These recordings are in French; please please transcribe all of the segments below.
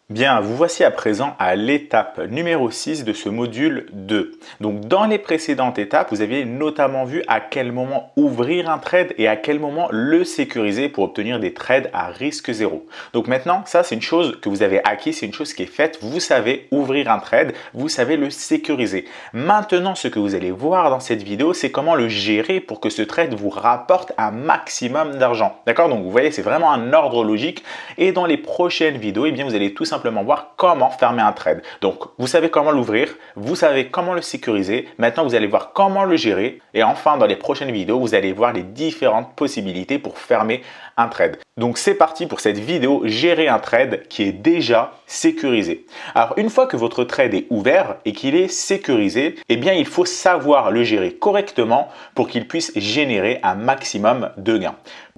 Bien, vous voici à présent à l'étape numéro 6 de ce module 2. Donc dans les précédentes étapes, vous aviez notamment vu à quel moment ouvrir un trade et à quel moment le sécuriser pour obtenir des trades à risque zéro. Donc maintenant, ça c'est une chose que vous avez acquis, c'est une chose qui est faite. Vous savez ouvrir un trade, vous savez le sécuriser. Maintenant, ce que vous allez voir dans cette vidéo, c'est comment le gérer pour que ce trade vous rapporte un maximum d'argent. D'accord? Donc vous voyez, c'est vraiment un ordre logique. Et dans les prochaines vidéos, eh bien, vous allez tout simplement voir comment fermer un trade. Donc, vous savez comment l'ouvrir, vous savez comment le sécuriser. Maintenant, vous allez voir comment le gérer. Et enfin, dans les prochaines vidéos, vous allez voir les différentes possibilités pour fermer un trade. Donc, c'est parti pour cette vidéo gérer un trade qui est déjà sécurisé. Alors, une fois que votre trade est ouvert et qu'il est sécurisé, eh bien, il faut savoir le gérer correctement pour qu'il puisse générer un maximum de gains.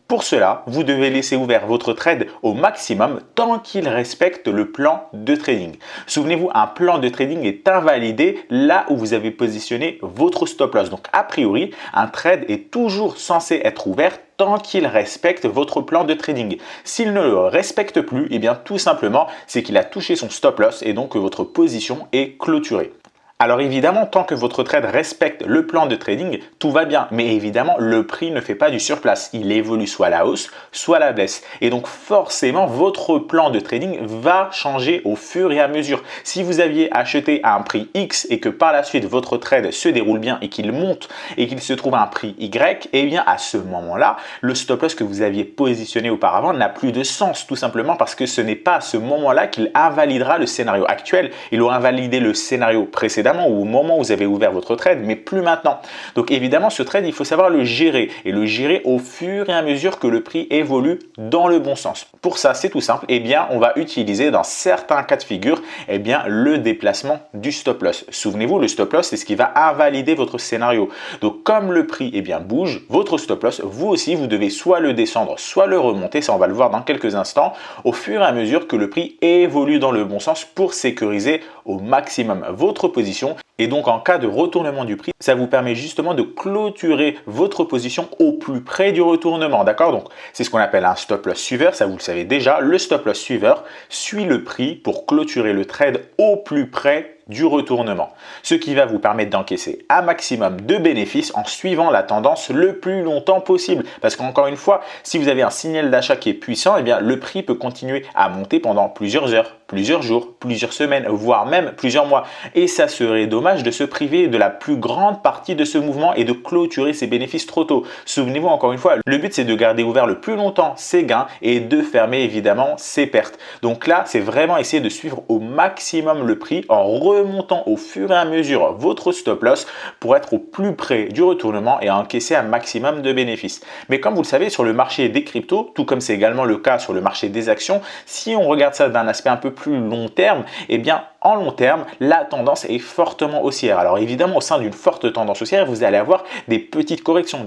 Pour cela, vous devez laisser ouvert votre trade au maximum tant qu'il respecte le plan de trading. Souvenez-vous, un plan de trading est invalidé là où vous avez positionné votre stop loss. Donc, a priori, un trade est toujours censé être ouvert tant qu'il respecte votre plan de trading. S'il ne le respecte plus, eh bien tout simplement, c'est qu'il a touché son stop loss et donc que votre position est clôturée. Alors évidemment, tant que votre trade respecte le plan de trading, tout va bien. Mais évidemment, le prix ne fait pas du surplace. Il évolue soit à la hausse, soit à la baisse. Et donc forcément, votre plan de trading va changer au fur et à mesure. Si vous aviez acheté à un prix X et que par la suite, votre trade se déroule bien et qu'il monte et qu'il se trouve à un prix Y, eh bien à ce moment-là, le stop loss que vous aviez positionné auparavant n'a plus de sens. Tout simplement parce que ce n'est pas à ce moment-là qu'il invalidera le scénario actuel. Il aura invalidé le scénario précédent ou au moment où vous avez ouvert votre trade, mais plus maintenant. Donc évidemment, ce trade, il faut savoir le gérer et le gérer au fur et à mesure que le prix évolue dans le bon sens. Pour ça, c'est tout simple. Eh bien, on va utiliser dans certains cas de figure, eh bien, le déplacement du stop loss. Souvenez-vous, le stop loss, c'est ce qui va invalider votre scénario. Donc, comme le prix, eh bien, bouge, votre stop loss, vous aussi, vous devez soit le descendre, soit le remonter. Ça, on va le voir dans quelques instants, au fur et à mesure que le prix évolue dans le bon sens pour sécuriser au maximum votre position. Et donc, en cas de retournement du prix, ça vous permet justement de clôturer votre position au plus près du retournement. D'accord? Donc, c'est ce qu'on appelle un stop loss suiveur. Ça, vous le savez déjà. Le stop loss suiveur suit le prix pour clôturer le trade au plus près du retournement, ce qui va vous permettre d'encaisser un maximum de bénéfices en suivant la tendance le plus longtemps possible. Parce qu'encore une fois, si vous avez un signal d'achat qui est puissant, eh bien, le prix peut continuer à monter pendant plusieurs heures, plusieurs jours, plusieurs semaines, voire même plusieurs mois. Et ça serait dommage de se priver de la plus grande partie de ce mouvement et de clôturer ses bénéfices trop tôt. Souvenez-vous encore une fois, le but c'est de garder ouvert le plus longtemps ses gains et de fermer évidemment ses pertes. Donc là, c'est vraiment essayer de suivre au maximum le prix en remontant au fur et à mesure votre stop loss pour être au plus près du retournement et encaisser un maximum de bénéfices. Mais comme vous le savez, sur le marché des cryptos, tout comme c'est également le cas sur le marché des actions, si on regarde ça d'un aspect un peu plus long terme, eh bien en long terme, la tendance est fortement haussière. Alors évidemment, au sein d'une forte tendance haussière, vous allez avoir des petites corrections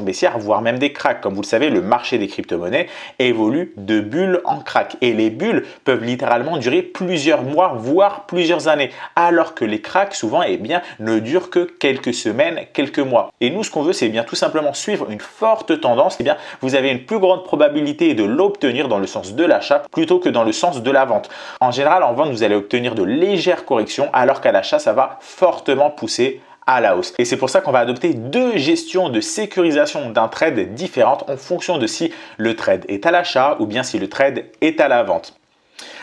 baissières, voire même des cracks. Comme vous le savez, le marché des crypto-monnaies évolue de bulle en crack. Et les bulles peuvent littéralement durer plusieurs mois, voire plusieurs années. Alors que les cracks, souvent, eh bien, ne durent que quelques semaines, quelques mois. Et nous, ce qu'on veut, c'est bien tout simplement suivre une forte tendance. Eh bien, vous avez une plus grande probabilité de l'obtenir dans le sens de l'achat plutôt que dans le sens de la vente. En général, en vente, vous allez obtenir de légères corrections alors qu'à l'achat, ça va fortement pousser à la hausse. Et c'est pour ça qu'on va adopter deux gestions de sécurisation d'un trade différentes en fonction de si le trade est à l'achat ou bien si le trade est à la vente.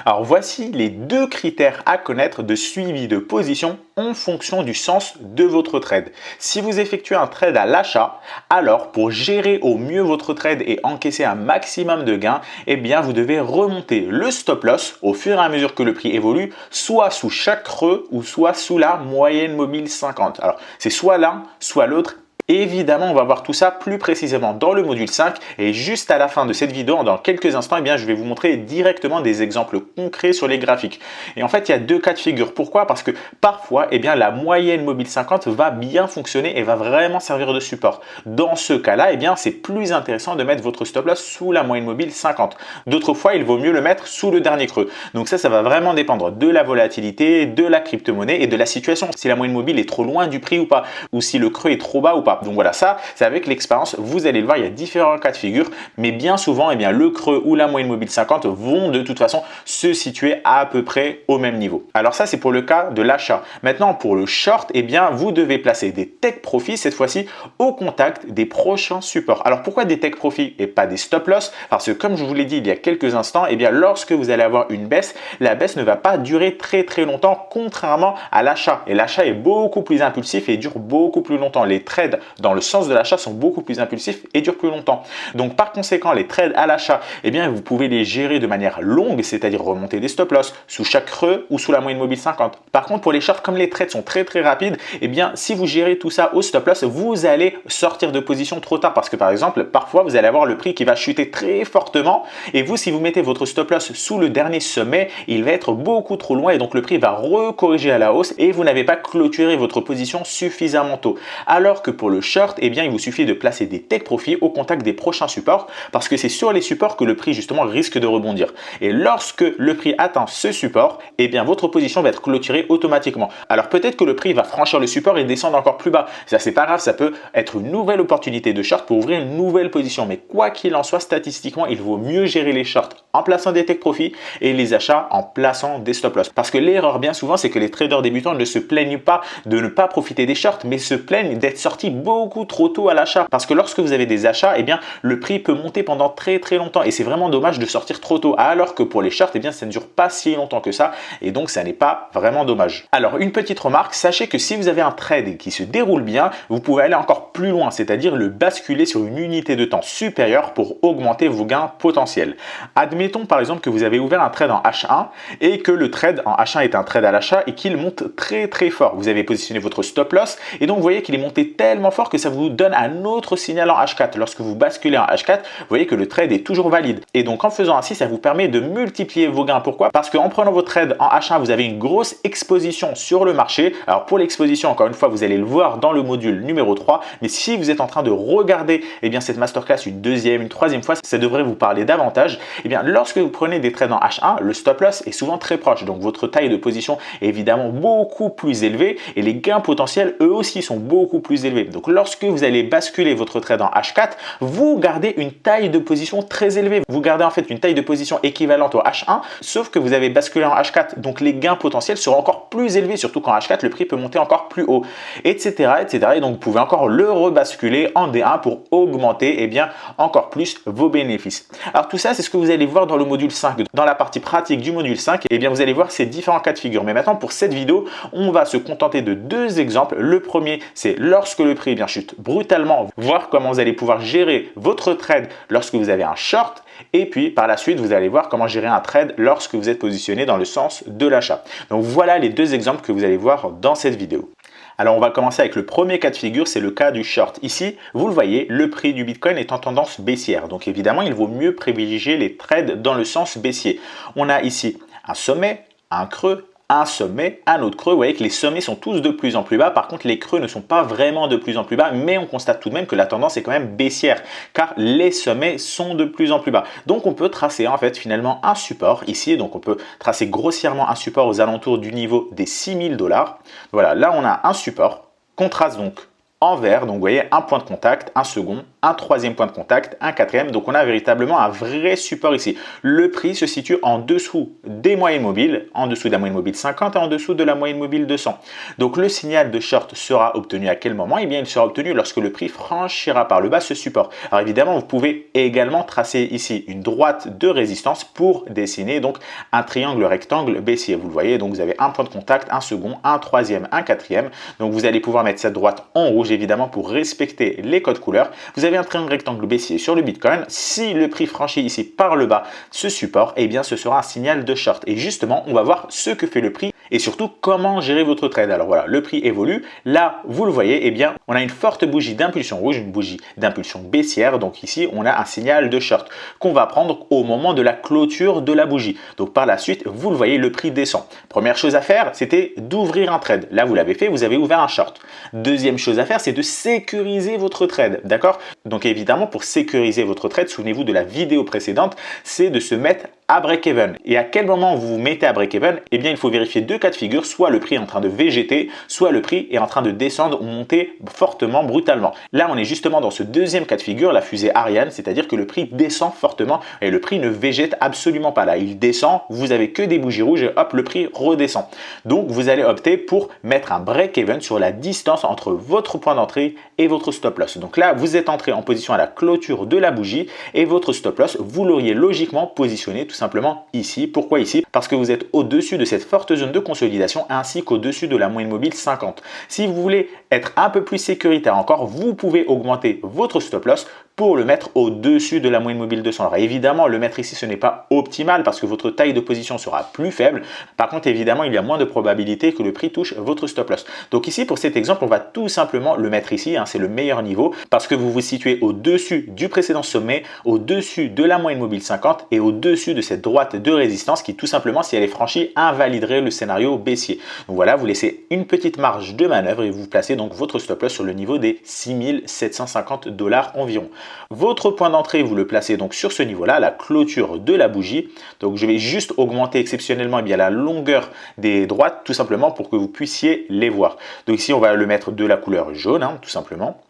Alors voici les deux critères à connaître de suivi de position en fonction du sens de votre trade. Si vous effectuez un trade à l'achat, alors pour gérer au mieux votre trade et encaisser un maximum de gains, eh bien vous devez remonter le stop loss au fur et à mesure que le prix évolue, soit sous chaque creux ou soit sous la moyenne mobile 50. Alors c'est soit l'un, soit l'autre. Évidemment, on va voir tout ça plus précisément dans le module 5 et juste à la fin de cette vidéo, dans quelques instants, eh bien, je vais vous montrer directement des exemples concrets sur les graphiques. Et en fait, il y a deux cas de figure. Pourquoi? Parce que parfois, eh bien, la moyenne mobile 50 va bien fonctionner et va vraiment servir de support. Dans ce cas-là, eh bien, c'est plus intéressant de mettre votre stop loss sous la moyenne mobile 50. D'autres fois, il vaut mieux le mettre sous le dernier creux. Donc ça va vraiment dépendre de la volatilité, de la crypto-monnaie et de la situation. Si la moyenne mobile est trop loin du prix ou pas, ou si le creux est trop bas ou pas. bas. Donc voilà, ça c'est avec l'expérience, vous allez le voir, il y a différents cas de figure, mais bien souvent, eh bien, le creux ou la moyenne mobile 50 vont de toute façon se situer à peu près au même niveau. Alors ça, c'est pour le cas de l'achat. Maintenant, pour le short, eh bien, vous devez placer des take profits, cette fois-ci, au contact des prochains supports. Alors pourquoi des take profits et pas des stop loss? Parce que comme je vous l'ai dit il y a quelques instants, eh bien, lorsque vous allez avoir une baisse, la baisse ne va pas durer très longtemps, contrairement à l'achat. Et l'achat est beaucoup plus impulsif et dure beaucoup plus longtemps. Les trades dans le sens de l'achat sont beaucoup plus impulsifs et durent plus longtemps. Donc par conséquent, les trades à l'achat, eh bien, vous pouvez les gérer de manière longue, c'est-à-dire remonter des stop loss sous chaque creux ou sous la moyenne mobile 50. Par contre, pour les shorts, comme les trades sont très rapides, eh bien, si vous gérez tout ça au stop loss, vous allez sortir de position trop tard parce que par exemple, parfois, vous allez avoir le prix qui va chuter très fortement et vous, si vous mettez votre stop loss sous le dernier sommet, il va être beaucoup trop loin et donc le prix va recorriger à la hausse et vous n'avez pas clôturé votre position suffisamment tôt. Alors que pour le short, eh bien, il vous suffit de placer des take profits au contact des prochains supports parce que c'est sur les supports que le prix justement risque de rebondir. Et lorsque le prix atteint ce support, eh bien, votre position va être clôturée automatiquement. Alors peut-être que le prix va franchir le support et descendre encore plus bas. Ça, c'est pas grave, ça peut être une nouvelle opportunité de short pour ouvrir une nouvelle position. Mais quoi qu'il en soit, statistiquement, il vaut mieux gérer les shorts en plaçant des take profits et les achats en plaçant des stop loss. Parce que l'erreur bien souvent, c'est que les traders débutants ne se plaignent pas de ne pas profiter des shorts, mais se plaignent d'être sortis beaucoup trop tôt à l'achat. Parce que lorsque vous avez des achats, eh bien, le prix peut monter pendant très longtemps et c'est vraiment dommage de sortir trop tôt. Alors que pour les shorts, eh bien, ça ne dure pas si longtemps que ça et donc ça n'est pas vraiment dommage. Alors une petite remarque, sachez que si vous avez un trade qui se déroule bien, vous pouvez aller encore plus loin, c'est-à-dire le basculer sur une unité de temps supérieure pour augmenter vos gains potentiels. Admettons par exemple que vous avez ouvert un trade en H1 et que le trade en H1 est un trade à l'achat et qu'il monte très fort. Vous avez positionné votre stop loss et donc vous voyez qu'il est monté tellement fort que ça vous donne un autre signal en H4. Lorsque vous basculez en H4, vous voyez que le trade est toujours valide. Et donc en faisant ainsi, ça vous permet de multiplier vos gains. Pourquoi? Parce qu'en prenant votre trade en H1, vous avez une grosse exposition sur le marché. Alors pour l'exposition, encore une fois, vous allez le voir dans le module numéro 3. Mais si vous êtes en train de regarder cette masterclass une deuxième, une troisième fois, ça devrait vous parler davantage. Lorsque vous prenez des trades en H1, le stop loss est souvent très proche. Donc votre taille de position est évidemment beaucoup plus élevée et les gains potentiels, eux aussi, sont beaucoup plus élevés. Donc lorsque vous allez basculer votre trade en H4, vous gardez une taille de position très élevée. Vous gardez en fait une taille de position équivalente au H1, sauf que vous avez basculé en H4. Donc les gains potentiels seront encore plus élevés, surtout qu'en H4, le prix peut monter encore plus haut, etc. Et donc vous pouvez encore le rebasculer en D1 pour augmenter encore plus vos bénéfices. Alors tout ça, c'est ce que vous allez voir dans le module 5. Dans la partie pratique du module 5, vous allez voir ces différents cas de figure. Mais maintenant, pour cette vidéo, on va se contenter de deux exemples. Le premier, c'est lorsque le prix chute brutalement, voir comment vous allez pouvoir gérer votre trade lorsque vous avez un short. Et puis par la suite, vous allez voir comment gérer un trade lorsque vous êtes positionné dans le sens de l'achat. Donc voilà les deux exemples que vous allez voir dans cette vidéo. Alors on va commencer avec le premier cas de figure, c'est le cas du short. Ici, vous le voyez, le prix du Bitcoin est en tendance baissière. Donc évidemment, il vaut mieux privilégier les trades dans le sens baissier. On a ici un sommet, un creux, un sommet, un autre creux. Vous voyez que les sommets sont tous de plus en plus bas. Par contre, les creux ne sont pas vraiment de plus en plus bas, mais on constate tout de même que la tendance est quand même baissière car les sommets sont de plus en plus bas. Donc, on peut tracer en fait finalement un support ici. Donc, on peut tracer grossièrement un support aux alentours du niveau des 6000 $. Voilà, là, on a un support qu'on trace donc en vert. Donc, vous voyez un point de contact, un second, un troisième point de contact, un quatrième. Donc, on a véritablement un vrai support ici. Le prix se situe en dessous des moyennes mobiles, en dessous de la moyenne mobile 50 et en dessous de la moyenne mobile 200. Donc, le signal de short sera obtenu à quel moment? Il sera obtenu lorsque le prix franchira par le bas ce support. Alors, évidemment, vous pouvez également tracer ici une droite de résistance pour dessiner donc un triangle rectangle baissier. Vous le voyez, donc vous avez un point de contact, un second, un troisième, un quatrième. Donc, vous allez pouvoir mettre cette droite en rouge évidemment pour respecter les codes couleurs. Vous avez un triangle rectangle baissier sur le Bitcoin. Si le prix franchit ici par le bas ce support, ce sera un signal de short. Et justement, on va voir ce que fait le prix et surtout comment gérer votre trade. Alors voilà, le prix évolue. Là, vous le voyez, on a une forte bougie d'impulsion rouge, une bougie d'impulsion baissière. Donc ici, on a un signal de short qu'on va prendre au moment de la clôture de la bougie. Donc par la suite, vous le voyez, le prix descend. Première chose à faire, c'était d'ouvrir un trade. Là, vous l'avez fait, vous avez ouvert un short. Deuxième chose à faire, c'est de sécuriser votre trade. D'accord? Donc évidemment, pour sécuriser votre trade, souvenez-vous de la vidéo précédente, c'est de se mettre à break-even. Et à quel moment vous vous mettez à break-even? Eh bien, il faut vérifier deux cas de figure, soit le prix est en train de végéter, soit le prix est en train de descendre ou monter fortement, brutalement. Là, on est justement dans ce deuxième cas de figure, la fusée Ariane, c'est-à-dire que le prix descend fortement et le prix ne végète absolument pas là. Il descend, vous avez que des bougies rouges et hop, le prix redescend. Donc, vous allez opter pour mettre un break-even sur la distance entre votre point d'entrée et votre stop loss. Donc là, vous êtes entré en position à la clôture de la bougie et votre stop loss, vous l'auriez logiquement positionné tout simplement ici. Pourquoi ici? Parce que vous êtes au-dessus de cette forte zone de consolidation ainsi qu'au-dessus de la moyenne mobile 50. Si vous voulez être un peu plus sécuritaire encore, vous pouvez augmenter votre stop loss pour le mettre au-dessus de la moyenne mobile 200. Alors évidemment, le mettre ici, ce n'est pas optimal parce que votre taille de position sera plus faible. Par contre, évidemment, il y a moins de probabilité que le prix touche votre stop loss. Donc ici, pour cet exemple, on va tout simplement le mettre ici. C'est le meilleur niveau parce que vous vous situez au-dessus du précédent sommet, au-dessus de la moyenne mobile 50 et au-dessus de cette droite de résistance qui, tout simplement, si elle est franchie, invaliderait le scénario baissier. Donc voilà, vous laissez une petite marge de manœuvre et vous placez donc votre stop loss sur le niveau des 6750 $ environ. Votre point d'entrée, vous le placez donc sur ce niveau-là, la clôture de la bougie. Donc je vais juste augmenter exceptionnellement la longueur des droites, tout simplement pour que vous puissiez les voir. Donc ici, on va le mettre de la couleur jaune, tout simplement.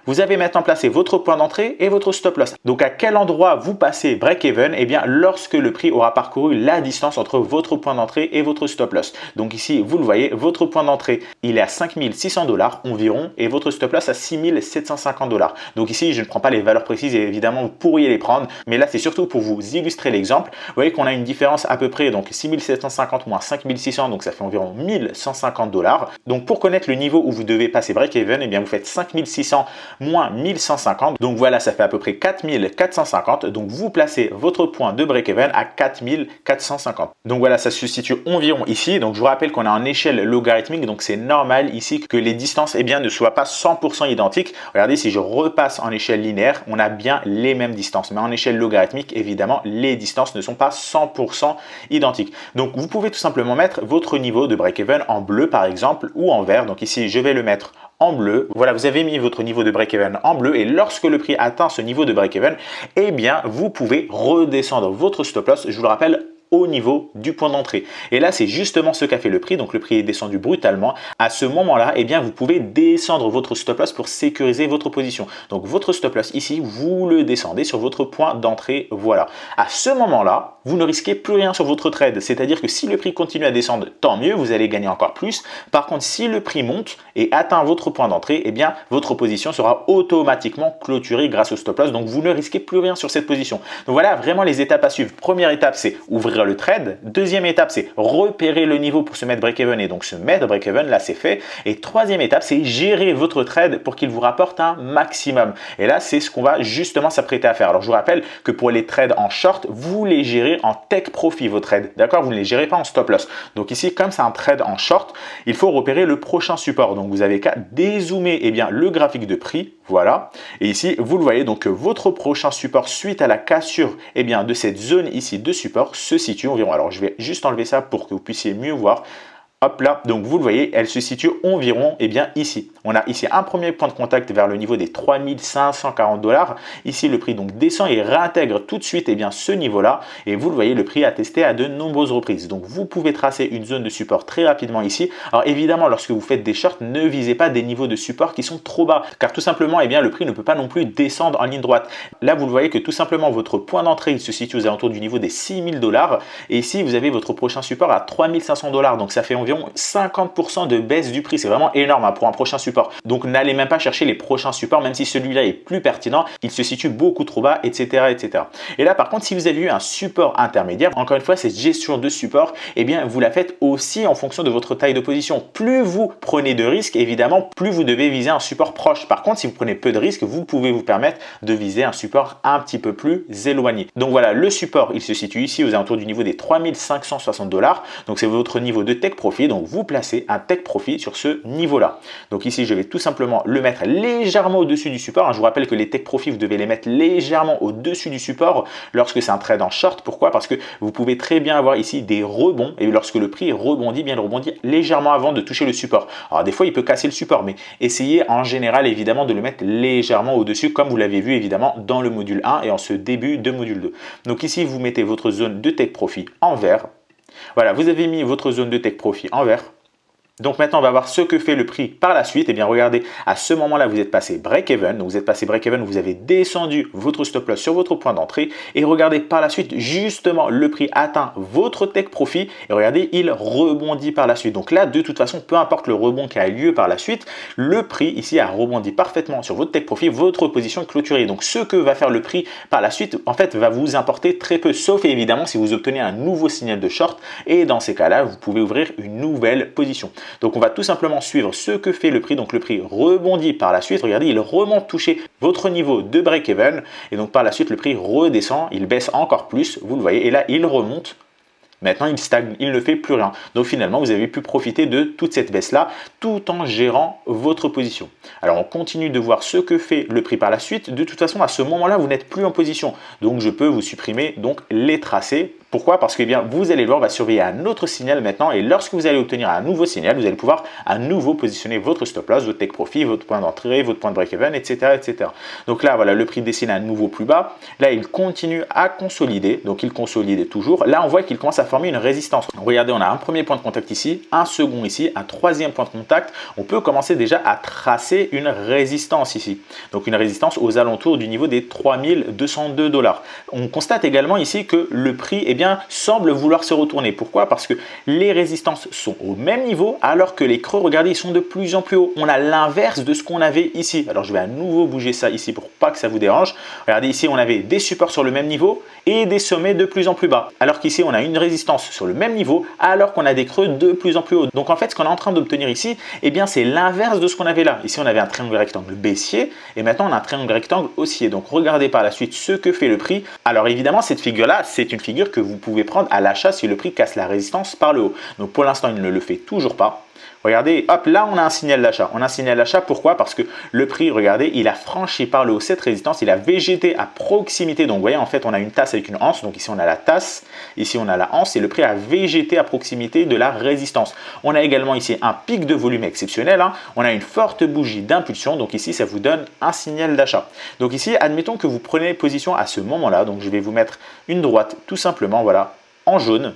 Vous avez maintenant placé votre point d'entrée et votre stop loss. Donc à quel endroit vous passez break-even? Eh bien lorsque le prix aura parcouru la distance entre votre point d'entrée et votre stop loss. Donc ici, vous le voyez, votre point d'entrée, il est à 5600 $ environ et votre stop loss à 6750 $. Donc ici, je ne prends pas les valeurs précises et évidemment, vous pourriez les prendre. Mais là, c'est surtout pour vous illustrer l'exemple. Vous voyez qu'on a une différence à peu près, donc 6750 moins 5600, donc ça fait environ 1150 $. Donc pour connaître le niveau où vous devez passer break-even, eh bien vous faites 5600 moins 1150. Donc voilà, ça fait à peu près 4450. Donc vous placez votre point de break-even à 4450. Donc voilà, ça se situe environ ici. Donc je vous rappelle qu'on est en échelle logarithmique. Donc c'est normal ici que les distances ne soient pas 100% identiques. Regardez, si je repasse en échelle linéaire, on a bien les mêmes distances. Mais en échelle logarithmique, évidemment, les distances ne sont pas 100% identiques. Donc vous pouvez tout simplement mettre votre niveau de break-even en bleu par exemple ou en vert. Donc ici, je vais le mettre en bleu. Voilà, vous avez mis votre niveau de break-even en bleu et lorsque le prix atteint ce niveau de break-even, eh bien, vous pouvez redescendre votre stop loss. Je vous le rappelle, au niveau du point d'entrée. Et là, c'est justement ce qu'a fait le prix. Donc, le prix est descendu brutalement. À ce moment-là, eh bien, vous pouvez descendre votre stop loss pour sécuriser votre position. Donc, votre stop loss ici, vous le descendez sur votre point d'entrée. Voilà. À ce moment-là, vous ne risquez plus rien sur votre trade. C'est-à-dire que si le prix continue à descendre, tant mieux, vous allez gagner encore plus. Par contre, si le prix monte et atteint votre point d'entrée, eh bien, votre position sera automatiquement clôturée grâce au stop loss. Donc, vous ne risquez plus rien sur cette position. Donc, voilà vraiment les étapes à suivre. Première étape, c'est ouvrir le trade. Deuxième étape, c'est repérer le niveau pour se mettre break-even et donc se mettre break-even, là c'est fait. Et troisième étape, c'est gérer votre trade pour qu'il vous rapporte un maximum. Et là, c'est ce qu'on va justement s'apprêter à faire. Alors, je vous rappelle que pour les trades en short, vous les gérez en take profit, vos trades. D'accord? Vous ne les gérez pas en stop loss. Donc ici, comme c'est un trade en short, il faut repérer le prochain support. Donc, vous avez qu'à dézoomer le graphique de prix. Voilà. Et ici, vous le voyez, donc votre prochain support suite à la cassure de cette zone ici de support se situe environ. Alors, je vais juste enlever ça pour que vous puissiez mieux voir. Hop là, donc vous le voyez, elle se situe environ ici. On a ici un premier point de contact vers le niveau des 3540 $. Ici, le prix donc descend et réintègre tout de suite ce niveau-là. Et vous le voyez, le prix a testé à de nombreuses reprises. Donc, vous pouvez tracer une zone de support très rapidement ici. Alors, évidemment, lorsque vous faites des shorts, ne visez pas des niveaux de support qui sont trop bas. Car tout simplement, le prix ne peut pas non plus descendre en ligne droite. Là, vous le voyez que tout simplement, votre point d'entrée, il se situe aux alentours du niveau des 6000 $. Et ici, vous avez votre prochain support à 3500 $. Donc, ça fait environ 50% de baisse du prix. C'est vraiment énorme pour un prochain support. Donc, n'allez même pas chercher les prochains supports, même si celui-là est plus pertinent, il se situe beaucoup trop bas, etc., etc. Et là, par contre, si vous avez eu un support intermédiaire, encore une fois, cette gestion de support, vous la faites aussi en fonction de votre taille de position. Plus vous prenez de risques, évidemment, plus vous devez viser un support proche. Par contre, si vous prenez peu de risques, vous pouvez vous permettre de viser un support un petit peu plus éloigné. Donc voilà, le support, il se situe ici aux alentours du niveau des 3560 $. Donc, c'est votre niveau de take profit. profit. Donc vous placez un take profit sur ce niveau-là. Donc ici, je vais tout simplement le mettre légèrement au-dessus du support. Je vous rappelle que les take profits, vous devez les mettre légèrement au-dessus du support lorsque c'est un trade en short. Pourquoi? Parce que vous pouvez très bien avoir ici des rebonds et lorsque le prix rebondit, bien il rebondit légèrement avant de toucher le support. Alors des fois, il peut casser le support, mais essayez en général évidemment de le mettre légèrement au-dessus comme vous l'avez vu évidemment dans le module 1 et en ce début de module 2. Donc ici, vous mettez votre zone de take profit en vert. Voilà, vous avez mis votre zone de take profit en vert. Donc maintenant, on va voir ce que fait le prix par la suite. Eh bien, regardez, à ce moment-là, vous êtes passé break-even. Donc, vous êtes passé break-even, vous avez descendu votre stop-loss sur votre point d'entrée. Et regardez, par la suite, justement, le prix atteint votre take profit. Et regardez, il rebondit par la suite. Donc là, de toute façon, peu importe le rebond qui a lieu par la suite, le prix ici a rebondi parfaitement sur votre take profit. Votre position est clôturée. Donc, ce que va faire le prix par la suite, en fait, va vous importer très peu. Sauf évidemment, si vous obtenez un nouveau signal de short. Et dans ces cas-là, vous pouvez ouvrir une nouvelle position. Donc, on va tout simplement suivre ce que fait le prix. Donc, le prix rebondit par la suite. Regardez, il remonte toucher votre niveau de break-even. Et donc, par la suite, le prix redescend. Il baisse encore plus. Vous le voyez. Et là, il remonte. Maintenant, il stagne, il ne fait plus rien. Donc finalement, vous avez pu profiter de toute cette baisse-là tout en gérant votre position. Alors, on continue de voir ce que fait le prix par la suite. De toute façon, à ce moment-là, vous n'êtes plus en position. Donc, je peux vous supprimer donc les tracés. Pourquoi? Parce que eh bien, vous allez le voir, on va surveiller un autre signal maintenant. Et lorsque vous allez obtenir un nouveau signal, vous allez pouvoir à nouveau positionner votre stop loss, votre take profit, votre point d'entrée, votre point de break-even, etc., etc. Donc là, voilà, le prix dessine à nouveau plus bas. Là, il continue à consolider. Donc, il consolide toujours. Là, on voit qu'il commence à former une résistance. Regardez, on a un premier point de contact ici, un second ici, un troisième point de contact. On peut commencer déjà à tracer une résistance ici. Donc, une résistance aux alentours du niveau des 3202 $. On constate également ici que le prix, eh bien, semble vouloir se retourner. Pourquoi? Parce que les résistances sont au même niveau alors que les creux, regardez, ils sont de plus en plus hauts. On a l'inverse de ce qu'on avait ici. Alors, je vais à nouveau bouger ça ici pour pas que ça vous dérange. Regardez, ici, on avait des supports sur le même niveau et des sommets de plus en plus bas. Alors qu'ici, on a une résistance sur le même niveau alors qu'on a des creux de plus en plus hauts. Donc, en fait, ce qu'on est en train d'obtenir ici, eh bien, c'est l'inverse de ce qu'on avait là. Ici, on avait un triangle rectangle baissier et maintenant, on a un triangle rectangle haussier. Donc, regardez par la suite ce que fait le prix. Alors, évidemment, cette figure-là, c'est une figure que vous pouvez prendre à l'achat si le prix casse la résistance par le haut. Donc, pour l'instant, il ne le fait toujours pas. Regardez, hop, là, on a un signal d'achat. On a un signal d'achat, pourquoi? Parce que le prix, regardez, il a franchi par le haut cette résistance. Il a végété à proximité. Donc, vous voyez, en fait, on a une tasse avec une anse. Donc, ici, on a la tasse. Ici, on a la anse. Et le prix a végété à proximité de la résistance. On a également ici un pic de volume exceptionnel. On a une forte bougie d'impulsion. Donc, ici, ça vous donne un signal d'achat. Donc, ici, admettons que vous prenez position à ce moment-là. Donc, je vais vous mettre une droite, tout simplement, voilà, en jaune.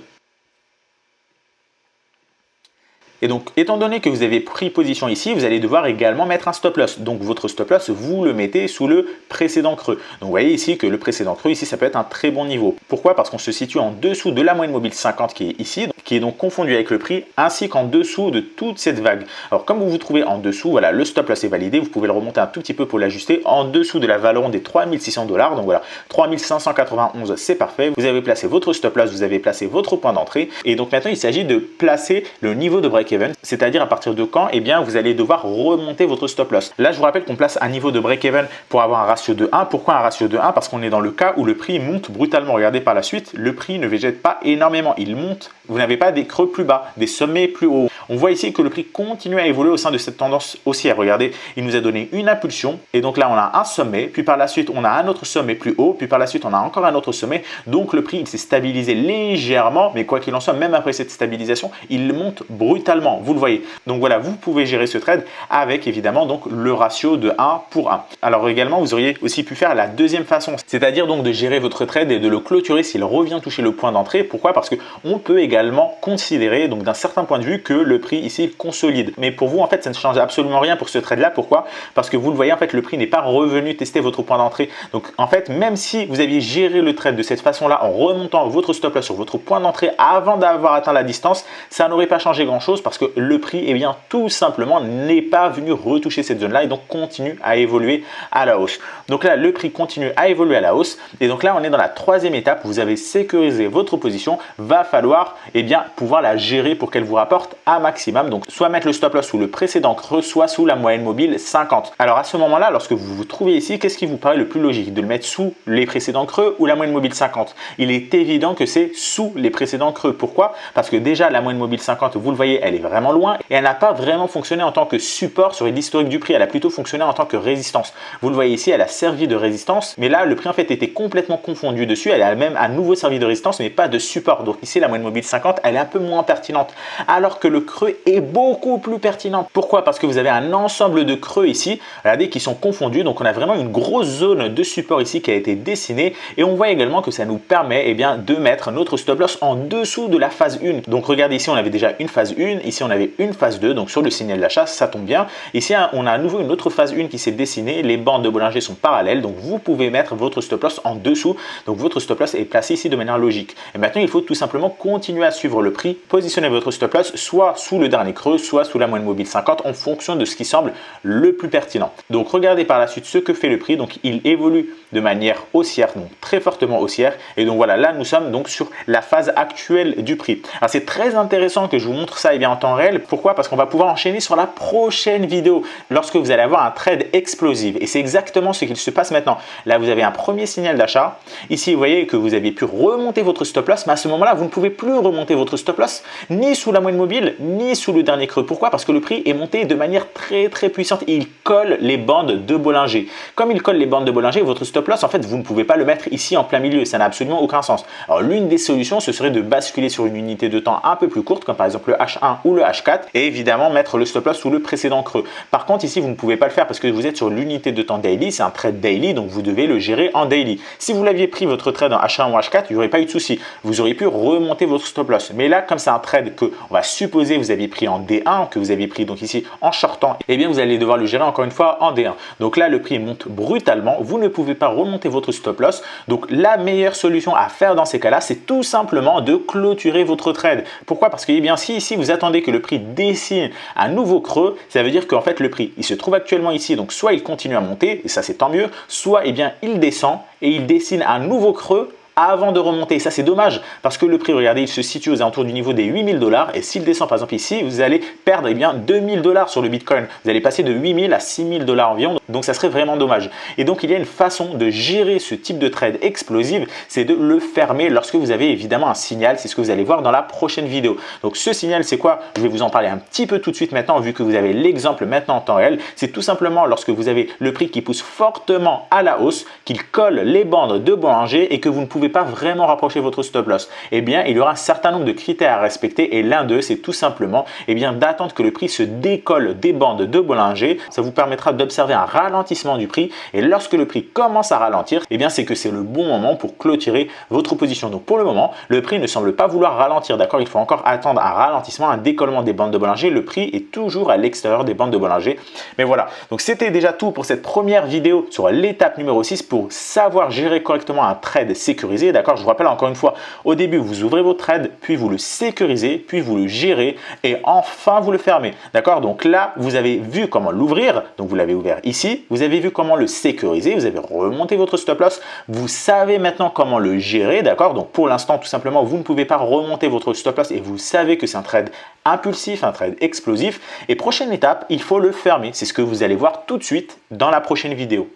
Et donc, étant donné que vous avez pris position ici, vous allez devoir également mettre un stop loss. Donc, votre stop loss, vous le mettez sous le précédent creux. Donc, vous voyez ici que le précédent creux, ici, ça peut être un très bon niveau. Pourquoi? Parce qu'on se situe en dessous de la moyenne mobile 50 qui est ici, qui est donc confondue avec le prix, ainsi qu'en dessous de toute cette vague. Alors, comme vous vous trouvez en dessous, voilà, le stop loss est validé. Vous pouvez le remonter un tout petit peu pour l'ajuster en dessous de la valeur des 3600 $. Donc, voilà, 3591, c'est parfait. Vous avez placé votre stop loss, vous avez placé votre point d'entrée. Et donc, maintenant, il s'agit de placer le niveau de break break-even, c'est-à-dire à partir de quand vous allez devoir remonter votre stop loss. Là, je vous rappelle qu'on place un niveau de break-even pour avoir un ratio de 1. Pourquoi un ratio de 1? Parce qu'on est dans le cas où le prix monte brutalement. Regardez par la suite, le prix ne végète pas énormément, il monte. Vous n'avez pas des creux plus bas, des sommets plus hauts. On voit ici que le prix continue à évoluer au sein de cette tendance haussière. Regardez, il nous a donné une impulsion et donc là, on a un sommet, puis par la suite, on a un autre sommet plus haut, puis par la suite, on a encore un autre sommet. Donc, le prix, il s'est stabilisé légèrement, mais quoi qu'il en soit, même après cette stabilisation, il monte brutalement. Vous le voyez. Donc, voilà, vous pouvez gérer ce trade avec évidemment donc le ratio de 1 pour 1. Alors, également, vous auriez aussi pu faire la deuxième façon, c'est-à-dire donc de gérer votre trade et de le clôturer s'il revient toucher le point d'entrée. Pourquoi? Parce qu'on peut également considérer, donc d'un certain point de vue, que le prix ici il consolide. Mais pour vous, en fait, ça ne change absolument rien pour ce trade-là. Pourquoi? Parce que vous le voyez, en fait, le prix n'est pas revenu tester votre point d'entrée. Donc, en fait, même si vous aviez géré le trade de cette façon-là, en remontant votre stop loss sur votre point d'entrée avant d'avoir atteint la distance, ça n'aurait pas changé grand-chose parce que le prix, eh bien, tout simplement, n'est pas venu retoucher cette zone-là et donc continue à évoluer à la hausse. Donc là, le prix continue à évoluer à la hausse. Et donc là, on est dans la troisième étape. Vous avez sécurisé votre position. Va falloir, eh bien, pouvoir la gérer pour qu'elle vous rapporte un maximum, donc soit mettre le stop loss sous le précédent creux, soit sous la moyenne mobile 50. Alors à ce moment-là, lorsque vous vous trouvez ici, qu'est-ce qui vous paraît le plus logique? De le mettre sous les précédents creux ou la moyenne mobile 50? Il est évident que c'est sous les précédents creux. Pourquoi? Parce que déjà la moyenne mobile 50, vous le voyez, elle est vraiment loin et elle n'a pas vraiment fonctionné en tant que support sur l'historique du prix. Elle a plutôt fonctionné en tant que résistance. Vous le voyez ici, elle a servi de résistance, mais là le prix en fait était complètement confondu dessus. Elle a même à nouveau servi de résistance, mais pas de support. Donc ici la moyenne mobile 50, elle est un peu moins pertinente, alors que le creux est beaucoup plus pertinent. Pourquoi? Parce que vous avez un ensemble de creux ici, regardez, qui sont confondus. Donc on a vraiment une grosse zone de support ici qui a été dessinée et on voit également que ça nous permet de mettre notre stop loss en dessous de la phase 1. Donc regardez ici, on avait déjà une phase 1, ici on avait une phase 2, donc sur le signal d'achat, ça tombe bien. Ici on a à nouveau une autre phase 1 qui s'est dessinée, les bandes de Bollinger sont parallèles, donc vous pouvez mettre votre stop loss en dessous. Donc votre stop loss est placé ici de manière logique. Et maintenant il faut tout simplement continuer à suivre le prix, positionner votre stop loss soit sous le dernier creux, soit sous la moyenne mobile 50 en fonction de ce qui semble le plus pertinent. Donc regardez par la suite ce que fait le prix. Donc il évolue de manière haussière, donc très fortement haussière. Et donc voilà, là nous sommes donc sur la phase actuelle du prix. Alors c'est très intéressant que je vous montre ça en temps réel. Pourquoi? Parce qu'on va pouvoir enchaîner sur la prochaine vidéo lorsque vous allez avoir un trade explosif. Et c'est exactement ce qu'il se passe maintenant. Là vous avez un premier signal d'achat. Ici vous voyez que vous avez pu remonter votre stop loss, mais à ce moment-là vous ne pouvez plus remonter votre stop loss ni sous la moyenne mobile ni sous le dernier creux. Pourquoi? Parce que le prix est monté de manière très puissante et il colle les bandes de Bollinger. Comme il colle les bandes de Bollinger, votre stop loss, en fait, vous ne pouvez pas le mettre ici en plein milieu. Ça n'a absolument aucun sens. Alors, l'une des solutions, ce serait de basculer sur une unité de temps un peu plus courte, comme par exemple le H1 ou le H4, et évidemment mettre le stop loss sous le précédent creux. Par contre, ici, vous ne pouvez pas le faire parce que vous êtes sur l'unité de temps daily. C'est un trade daily, donc vous devez le gérer en daily. Si vous l'aviez pris votre trade en H1 ou H4, il n'y aurait pas eu de souci. Vous auriez pu remonter votre stop loss. Mais là, comme c'est un trade que on va supposer vous aviez pris en D1, que vous avez pris donc ici en shortant, eh bien vous allez devoir le gérer encore une fois en D1. Donc là, le prix monte brutalement. Vous ne pouvez pas remonter votre stop loss. Donc la meilleure solution à faire dans ces cas-là, c'est tout simplement de clôturer votre trade. Pourquoi? Parce que eh bien, si ici vous attendez que le prix dessine un nouveau creux, ça veut dire qu'en fait le prix, il se trouve actuellement ici. Donc soit il continue à monter, et ça c'est tant mieux, soit eh bien il descend et il dessine un nouveau creux avant de remonter. Et ça, c'est dommage parce que le prix, regardez, il se situe aux alentours du niveau des 8000 $. Et s'il descend, par exemple, ici, vous allez perdre 2000 $ sur le Bitcoin. Vous allez passer de 8000 à 6000 $ environ. Donc, ça serait vraiment dommage. Et donc, il y a une façon de gérer ce type de trade explosive, c'est de le fermer lorsque vous avez évidemment un signal. C'est ce que vous allez voir dans la prochaine vidéo. Donc, ce signal, c'est quoi? Je vais vous en parler un petit peu tout de suite maintenant, vu que vous avez l'exemple maintenant en temps réel. C'est tout simplement lorsque vous avez le prix qui pousse fortement à la hausse, qu'il colle les bandes de Bollinger et que vous ne pouvez pas vraiment rapprocher votre stop loss. Eh bien, il y aura un certain nombre de critères à respecter et l'un d'eux, c'est tout simplement d'attendre que le prix se décolle des bandes de Bollinger. Ça vous permettra d'observer un ralentissement du prix et lorsque le prix commence à ralentir, eh bien, c'est que c'est le bon moment pour clôturer votre position. Donc, pour le moment, le prix ne semble pas vouloir ralentir. D'accord, il faut encore attendre un ralentissement, un décollement des bandes de Bollinger. Le prix est toujours à l'extérieur des bandes de Bollinger. Mais voilà, donc c'était déjà tout pour cette première vidéo sur l'étape numéro 6 pour savoir gérer correctement un trade sécurisé. D'accord, je vous rappelle encore une fois, au début, vous ouvrez votre trade, puis vous le sécurisez, puis vous le gérez et enfin vous le fermez. D'accord, donc là, vous avez vu comment l'ouvrir. Donc, vous l'avez ouvert ici. Vous avez vu comment le sécuriser. Vous avez remonté votre stop loss. Vous savez maintenant comment le gérer. D'accord, donc pour l'instant, tout simplement, vous ne pouvez pas remonter votre stop loss et vous savez que c'est un trade impulsif, un trade explosif. Et prochaine étape, il faut le fermer. C'est ce que vous allez voir tout de suite dans la prochaine vidéo.